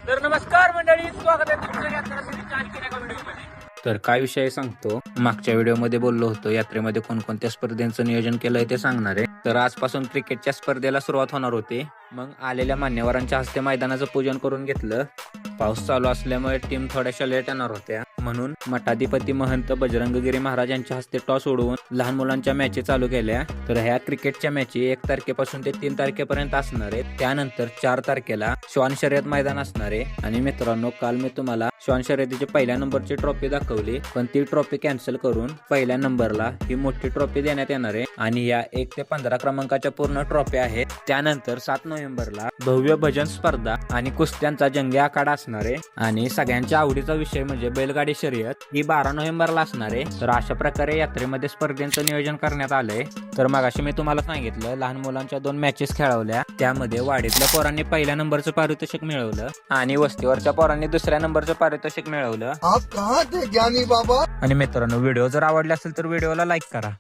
तर नमस्कार मंडळी, स्वागत आहे तुमचं यात्रा सिरीजच्या आणखीन एका व्हिडिओमध्ये. तर काय विषय सांगतो. मागच्या व्हिडिओमध्ये बोललो होतो यात्रेमध्ये कोणकोणत्या स्पर्धेचं नियोजन केलंय ते सांगणार आहे. तर आजपासून क्रिकेटच्या स्पर्धेला सुरुवात होणार होती. मग आलेल्या मान्यवरांच्या हस्ते मैदानाचं पूजन करून घेतलं. पाऊस चालू असल्यामुळे टीम थोड्याशा लेट येणार होत्या, म्हणून मठाधिपती महंत बजरंगगिरी महाराज यांच्या हस्ते टॉस उडवून लहान मुलांच्या मॅची चालू केल्या. तर ह्या क्रिकेटच्या मॅची 1 तारखेपासून ते 3 तारखेपर्यंत असणार आहेत. त्यानंतर 4 तारखेला श्वान शर्यत मैदान असणार आहे. आणि मित्रांनो, काल मी तुम्हाला श्वान शर्यतीची पहिल्या नंबरची ट्रॉफी दाखवली, पण ती ट्रॉफी कॅन्सल करून पहिल्या नंबरला ही मोठी ट्रॉफी देण्यात येणार आहे. आणि या 1 ते 15 क्रमांकाच्या पूर्ण ट्रॉफी आहेत. त्यानंतर 7 नोव्हेंबरला भव्य भजन स्पर्धा आणि कुस्त्यांचा जंगी आखाडा असणार आहे. आणि सगळ्यांच्या आवडीचा विषय म्हणजे बैलगाडी शर्यत ही 12 नोव्हेंबरला असणार आहे. तर अशा प्रकारे यात्रेमध्ये स्पर्धेचं नियोजन करण्यात आलंय. तर मगाशी मी तुम्हाला सांगितलं, लहान मुलांच्या 2 मॅचेस खेळवल्या. त्यामध्ये वाडीतल्या पोरांनी पहिल्या नंबरचं पारितोषिक मिळवलं आणि वस्तीवरच्या पोरांनी दुसऱ्या नंबरचं पारितोषिक मिळवलं. आप कहाँ थे ज्ञानी बाबा? आणि मित्रांनो, व्हिडिओ जर आवडला असेल तर व्हिडिओला लाईक करा.